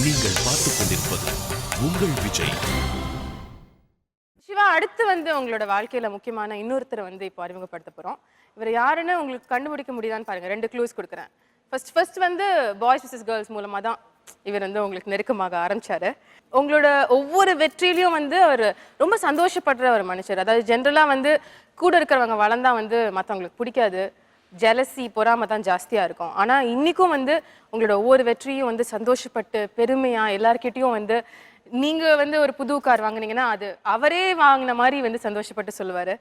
நீங்கள் பார்த்துக் கொண்டிருப்பது உங்கள் விஜய். சிவா, அடுத்து உங்களோட வாழ்க்கையில முக்கியமான இன்னொருத்தரை இப்போ அறிமுகப்படுத்த போறோம். இவர் யாருன்னு உங்களுக்கு கண்டுபிடிக்க முடியுதான்னு பாருங்க. 2 க்ளூஸ் கொடுக்குறேன். ஃபர்ஸ்ட் பாய்ஸ் விசஸ் கேர்ள்ஸ் மூலமா தான் இவர் உங்களுக்கு நெருக்கமாக ஆரம்பிச்சாரு. உங்களோட ஒவ்வொரு வெற்றியிலையும் அவர் ரொம்ப சந்தோஷப்படுற ஒரு மனுஷர். அதாவது ஜென்ரலா கூட இருக்கிறவங்க வளர்ந்தா மற்றவங்களுக்கு பிடிக்காது, ஜெலசி பொறாம தான் ஜாஸ்தியா இருக்கும். ஆனா இன்னைக்கும் உங்களோட ஒவ்வொரு வெற்றியும் சந்தோஷப்பட்டு பெருமையா எல்லார்கிட்டயும் நீங்க ஒரு புது கார் வாங்குனீங்கன்னா அது அவரே வாங்கின மாதிரி சந்தோஷப்பட்டு சொல்லுவாரு.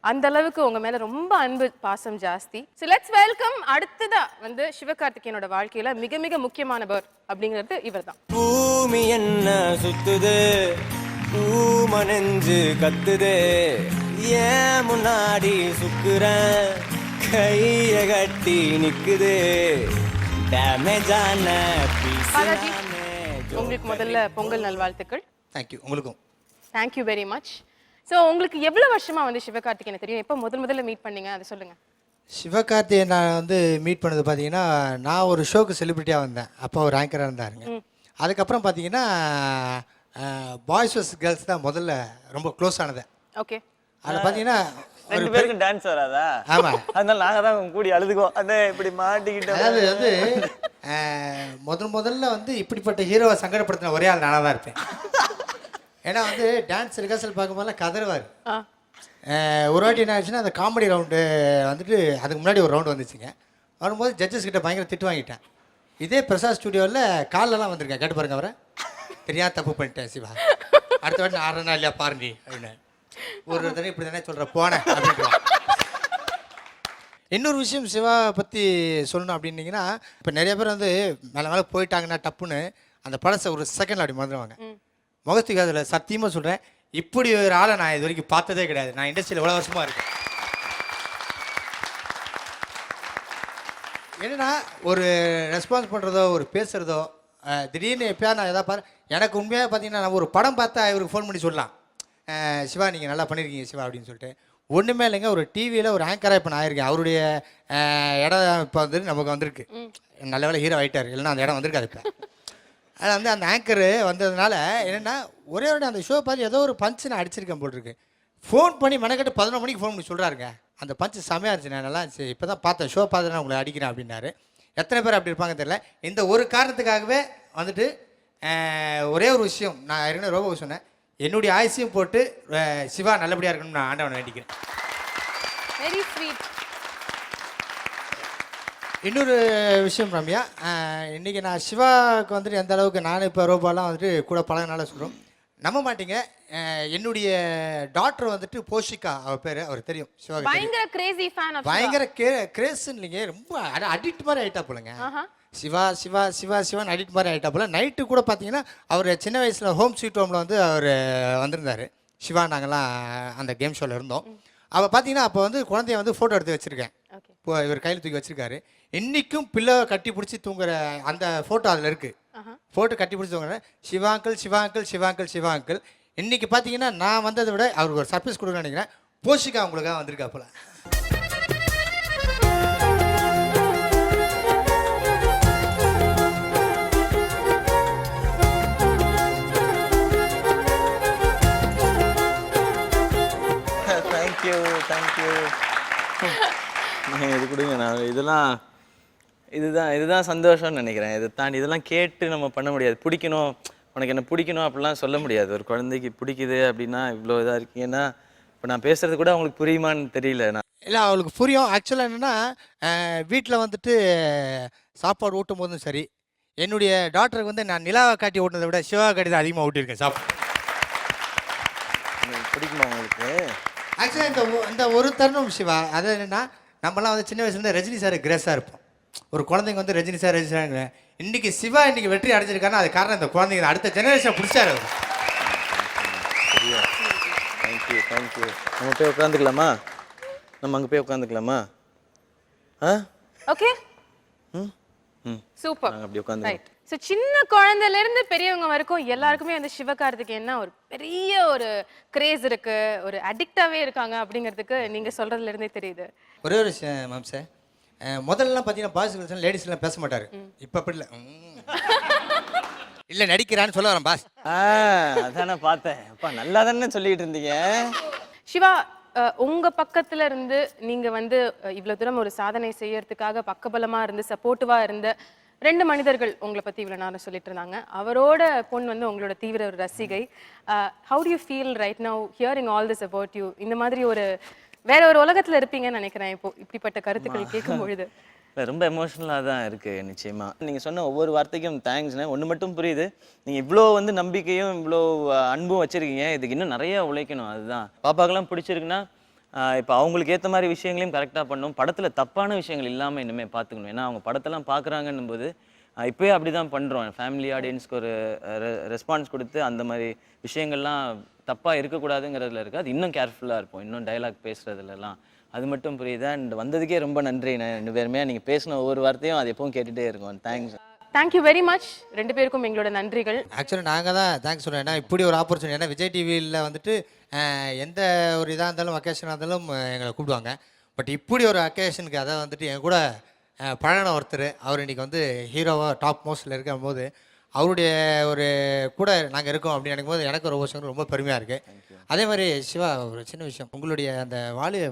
அந்த அளவுக்கு உங்க மேல ரொம்ப அன்பு பாசம் ஜாஸ்தி. ஸோ லெட்ஸ் வெல்கம் அடுத்ததா சிவகார்த்திகேயனோட வாழ்க்கையில மிக மிக முக்கியமானவர் அப்படிங்கிறது இவர் தான். பூமி என்ன சுத்துது, பூமனெஞ்சு கத்துது, ஏன் முன்னாடி சுக்குற கைய கட்டி நிக்குது, டேமேஜான பாலாஜி, உங்களுக்கு முதல்ல பொங்கல் நல்வாழ்த்துக்கள். தேங்க்யூ. உங்களுக்கும் தேங்க்யூ வெரி மச். ஸோ உங்களுக்கு எவ்வளவு வருஷமா சிவகார்த்திகேயனை தெரியும்? எப்போ முதல்ல மீட் பண்ணீங்க அதை சொல்லுங்க. சிவகார்த்திகேயன் நான் மீட் பண்ணது பார்த்தீங்கன்னா, நான் ஒரு ஷோக்கு செலிபிரிட்டியாக வந்தேன். அப்போ ஒரு ஆங்கராக இருந்தாருங்க. அதுக்கப்புறம் பார்த்தீங்கன்னா பாய்ஸ் வர்ஸ் கேர்ள்ஸ் தான் முதல்ல ரொம்ப க்ளோஸ் ஆனது. ஓகே. அதில் பார்த்தீங்கன்னா 2 பேருக்கும் டான்ஸ் வராதா? ஆமாம், அதனால நாங்கள் தான் கூடி அழுதுக்குவோம். இப்படி மாட்டிக்கிட்டு அதாவது முதல்ல இப்படிப்பட்ட ஹீரோவை சங்கடப்படுத்தின ஒரே ஆள் நானாக தான் இருப்பேன். ஏன்னா டான்ஸ் ரிஹர்சல் பார்க்கும்போதெல்லாம் கதறுவார். ஒரு வாட்டி என்ன ஆச்சுன்னா, அந்த காமெடி ரவுண்டு அதுக்கு முன்னாடி ஒரு ரவுண்டு வந்துச்சுங்க. வரும்போது ஜட்ஜஸ் கிட்ட பயங்கர திட்டு வாங்கிட்டேன். இதே பிரசாத் ஸ்டுடியோவில் காலெல்லாம் வந்திருக்கேன். கேட்டு பாருங்க, அவரை தெரியாத தப்பு பண்ணிட்டேன் சிவா, அடுத்த வாட்டி நான் ஆடுறேன்னா இல்லையா பாருங்க அப்படின்னு. ஒரு தடவை இப்படி தானே சொல்கிற போனேன் அப்படின்ட்டு. இன்னொரு விஷயம் சிவா பற்றி சொல்லணும் அப்படின்னீங்கன்னா, இப்போ நிறைய பேர் மேலே மேலே போயிட்டாங்கன்னா டப்புன்னு அந்த படத்தை ஒரு செகண்டில் அப்படி மறந்துடுவாங்க. முகத்துக்கு அதில் சத்தியமாக சொல்கிறேன், இப்படி ஒரு ஆளை நான் இது வரைக்கும் பார்த்ததே கிடையாது. நான் இண்டஸ்ட்ரியில் எவ்வளோ வருஷமாக இருக்கேன். என்னென்னா, ஒரு ரெஸ்பான்ஸ் பண்ணுறதோ ஒரு பேசுகிறதோ திடீர்னு எப்போயா நான் எதாவது பாரு, எனக்கு உண்மையாக பார்த்தீங்கன்னா நான் ஒரு படம் பார்த்தா இவருக்கு ஃபோன் பண்ணி சொல்லலாம், சிவா நீங்கள் நல்லா பண்ணியிருக்கீங்க சிவா அப்படின்னு சொல்லிட்டு. ஒன்றுமே இல்லைங்க, ஒரு டிவியில் ஒரு ஆங்கராக இப்போ நான் ஆயிருக்கேன். அவருடைய இடம் இப்போ நமக்கு வந்திருக்கு. நல்ல வேலை ஹீரோ ஆகிட்டார், இல்லைன்னா அந்த இடம் வந்திருக்காது. இப்போ அது அந்த ஆங்கரு வந்ததுனால என்னென்னா, ஒரே ஒரு அந்த ஷோ பார்த்து ஏதோ ஒரு பஞ்சு நான் அடிச்சிருக்கேன் போட்டிருக்கு. ஃபோன் பண்ணி மெனக்கட்டு 11 மணிக்கு ஃபோன் பண்ணி சொல்கிறாருங்க, அந்த பஞ்சு செமையாக இருந்துச்சு, நான் நல்லா இருந்துச்சு, இப்போ தான் பார்த்தேன், ஷோ பார்த்து நான் உங்களை அடிக்கிறேன் அப்படின்னாரு. எத்தனை பேர் அப்படி இருப்பாங்க தெரியல. இந்த ஒரு காரணத்துக்காகவே ஒரே ஒரு விஷயம் நான் ஏற்கனவே ரோபோ சொன்னேன், என்னுடைய ஆயுசையும் போட்டு சிவா நல்லபடியாக இருக்கணும்னு நான் ஆண்டவனை வேண்டிக்கிறேன். Very sweet. இன்னொரு விஷயம் ரம்யா, இன்றைக்கி நான் சிவாவுக்கு எந்த அளவுக்கு நானும் இப்போ ரோபாலாம் கூட பழகினால சொல்கிறோம், நம்ப மாட்டீங்க, என்னுடைய டாக்டர் போஷிகா, அவர் பேர் அவர் தெரியும் சிவா, பயங்கர கிரேசி ஃபேன். பயங்கர கிரேஸ்ன்னு இல்லைங்க, ரொம்ப அடிக்ட் மாதிரி ஆகிட்டா போலங்க. சிவா சிவா சிவா சிவான்னு அடிக்ட் மாதிரி ஆகிட்டா போல. நைட்டு கூட பார்த்தீங்கன்னா அவர் சின்ன வயசில் ஹோம் ஸ்வீட் ஹோமில் அவர் வந்திருந்தார். சிவா நாங்கள்லாம் அந்த கேம் ஷோவில் இருந்தோம். அவள் பார்த்தீங்கன்னா அப்போ குழந்தைய ஃபோட்டோ எடுத்து வச்சுருக்கேன். இப்போ இவர் கையில் தூக்கி வச்சுருக்காரு. இன்றைக்கும் பிள்ளை கட்டி பிடிச்சி தூங்குற அந்த ஃபோட்டோ அதில் இருக்குது. ஃபோட்டோ கட்டி பிடிச்சி தூங்குற Siva uncle Siva uncle Siva uncle Siva uncle. இன்றைக்கி பார்த்தீங்கன்னா நான் வந்ததை விட அவருக்கு ஒரு சர்ப்ரைஸ் கொடுக்குறேன்னு நினைக்கிறேன். போஷிகா அவங்களுக்காக வந்திருக்கா போல. தேங்க்யூ. இது கொடுங்க. நான் இதுதான் சந்தோஷம்னு நினைக்கிறேன். இதை தாண்டி இதெல்லாம் கேட்டு நம்ம பண்ண முடியாது. பிடிக்கணும், உனக்கு என்ன பிடிக்கணும் அப்படிலாம் சொல்ல முடியாது. ஒரு குழந்தைக்கு பிடிக்குது அப்படின்னா இவ்வளோ இதாக இருக்கீங்கன்னா, இப்போ நான் பேசுறது கூட அவங்களுக்கு புரியுமான்னு தெரியல. நான் இல்லை, அவளுக்கு புரியும். ஆக்சுவலாக என்னென்னா, வீட்டில் சாப்பாடு ஊட்டும் போதும் சரி, என்னுடைய டாக்டருக்கு நான் நிலாவை காட்டி ஓட்டுனதை விட சிவாவை காட்டி தான் அதிகமாக ஊட்டியிருக்கேன் சாப்பாடு. பிடிக்குமா உங்களுக்கு? ஆக்சுவலாக இந்த ஒரு தருணம் சிவா, அது என்னென்னா, நம்மலாம் சின்ன வயசுலேருந்து ரஜினி சார் கிரேஸாக இருப்போம். ஒரு குழந்தைங்க ரஜினி சார் இன்றைக்கி சிவா இன்றைக்கி வெற்றி அடைஞ்சிருக்காருன்னா அது காரணம் இந்த குழந்தைங்க அடுத்த ஜெனரேஷன் பிடிச்சாரு. தேங்க்யூ. நம்ம போய் உட்காந்துக்கலாமா? நம்ம அங்கே போய் உட்காந்துக்கலாமா? Okay, super. அப்படி உட்காந்து ஸோ சின்ன குழந்தையில இருந்து பெரியவங்க வரைக்கும் எல்லாருக்குமே சிவகார்த்திகேயன்னா ஒரு பெரிய ஒரு கிரேஸ் இருக்கு, ஒரு அடிக்டாவே இருக்காங்க அப்படிங்கிறதுக்கு நீங்க சொல்றதுல இருந்தே தெரியுது. ஒரே ஒரு மேம் சார், முதல்லாம் பார்த்தீங்கன்னா பாய்ஸ் லேடிஸ்லாம் பேச மாட்டார். இப்போ அப்படி இல்லை, இல்லை நடிக்கிறான்னு சொல்ல வரேன் பாஸ். அதான் நான் பார்த்தேன். அப்பா நல்லா தானே சொல்லிட்டு இருந்தீங்க. சிவா, உங்க பக்கத்துல இருந்து நீங்க வந்து இவ்வளவு தூரம் ஒரு சாதனை செய்யறதுக்காக பக்கபலமா இருந்து சப்போர்ட்டிவா இருந்த 2 மனிதர்கள் உங்களை பத்தி இவ்வளவு நேரம் சொல்லிட்டு இருந்தாங்க. அவரோட பொண்ணு வந்து உங்களோட தீவிர ஒரு ரசிகை. How do you feel right now hearing all this about you? இந்த மாதிரி ஒரு வேற ஒரு உலகத்துல இருப்பீங்கன்னு நினைக்கிறேன் இப்போ இப்படிப்பட்ட கருத்துக்கள் கேட்கும் பொழுது. ரொம்ப எமோஷ்னலாக தான் இருக்குது நிச்சயமாக. நீங்கள் சொன்ன ஒவ்வொரு வார்த்தைக்கும் தேங்க்ஸ்ண்ணே. ஒன்று மட்டும் புரியுது, நீங்கள் இவ்வளோ வந்து நம்பிக்கையும் இவ்வளோ அன்பும் வச்சுருக்கீங்க. இதுக்கு இன்னும் நிறைய உழைக்கணும். அதுதான் பாப்பாக்கெல்லாம் பிடிச்சிருக்குன்னா இப்போ அவங்களுக்கு ஏற்ற மாதிரி விஷயங்களையும் கரெக்டாக பண்ணணும். படத்தில் தப்பான விஷயங்கள் இல்லாமல் இனிமேல் பார்த்துக்கணும். ஏன்னா அவங்க படத்தெல்லாம் பார்க்குறாங்கன்னும் போது இப்போயே அப்படி தான் பண்ணுறோம். ஃபேமிலி ஆடியன்ஸ்க்கு ஒரு ரெஸ்பான்ஸ் கொடுத்து அந்த மாதிரி விஷயங்கள்லாம் தப்பாக இருக்கக்கூடாதுங்கிறதுல இருக்குது. அது இன்னும் கேர்ஃபுல்லாக இருப்போம், இன்னும் டைலாக் பேசுகிறதுலலாம். அது மட்டும் புரியுது. அண்ட் வந்ததுக்கே ரொம்ப நன்றி. நான் 2 பேருமே நீங்கள் பேசின ஒவ்வொரு வார்த்தையும் அது எப்பவும் கேட்டுகிட்டே இருக்கும். தேங்க்ஸ். Thank you very much. 2 பேருக்கும் எங்களோட நன்றிகள். ஆக்சுவலாக நாங்கள் தான் தேங்க்ஸ் சொல்கிறேன். ஏன்னா இப்படி ஒரு ஆப்பர்ச்சுனிட்டி, ஏன்னா விஜய் டிவியில் வந்துட்டு எந்த ஒரு இதாக இருந்தாலும் அக்கேஷனாக இருந்தாலும் எங்களை கூப்பிடுவாங்க. பட் இப்படி ஒரு அக்கேஷனுக்கு அதை வந்துட்டு என் கூட பழகின ஒருத்தர், அவர் இன்றைக்கி வந்து ஹீரோவாக டாப் மோஸ்ட்டில் இருக்கும் போது அவருடைய ஒரு கூட நாங்கள் இருக்கோம் அப்படின்னு நினைக்கும் போது எனக்கு ஒரு விஷயம் ரொம்ப பெருமையாக இருக்குது. அதே மாதிரி சிவா, ஒரு சின்ன விஷயம், உங்களுடைய அந்த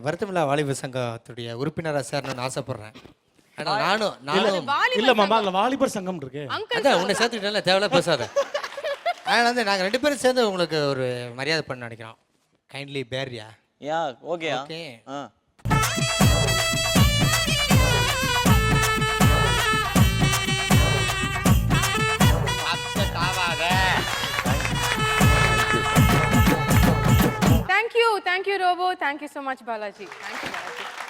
வருத்தமில்லா வாலிப சங்கத்துடைய உறுப்பினராக சேரணும்னு ஆசைப்பட்றேன். ஆனால் நானும் இல்ல மாமா, அதுல வாலிபர் சங்கம் இருக்கு. அதான் உன்னை சேர்த்துக்கிட்டேன்ல, தேவையில்ல பேசாத. அதனால் வந்து நாங்கள் 2 பேரும் சேர்ந்து உங்களுக்கு ஒரு மரியாதை பண்ண நினைக்கிறோம். கைண்ட்லி பேரியா? Yeah okay. Okay. Thank you, Robo. Thank you so much, Balaji. Thank you, Balaji.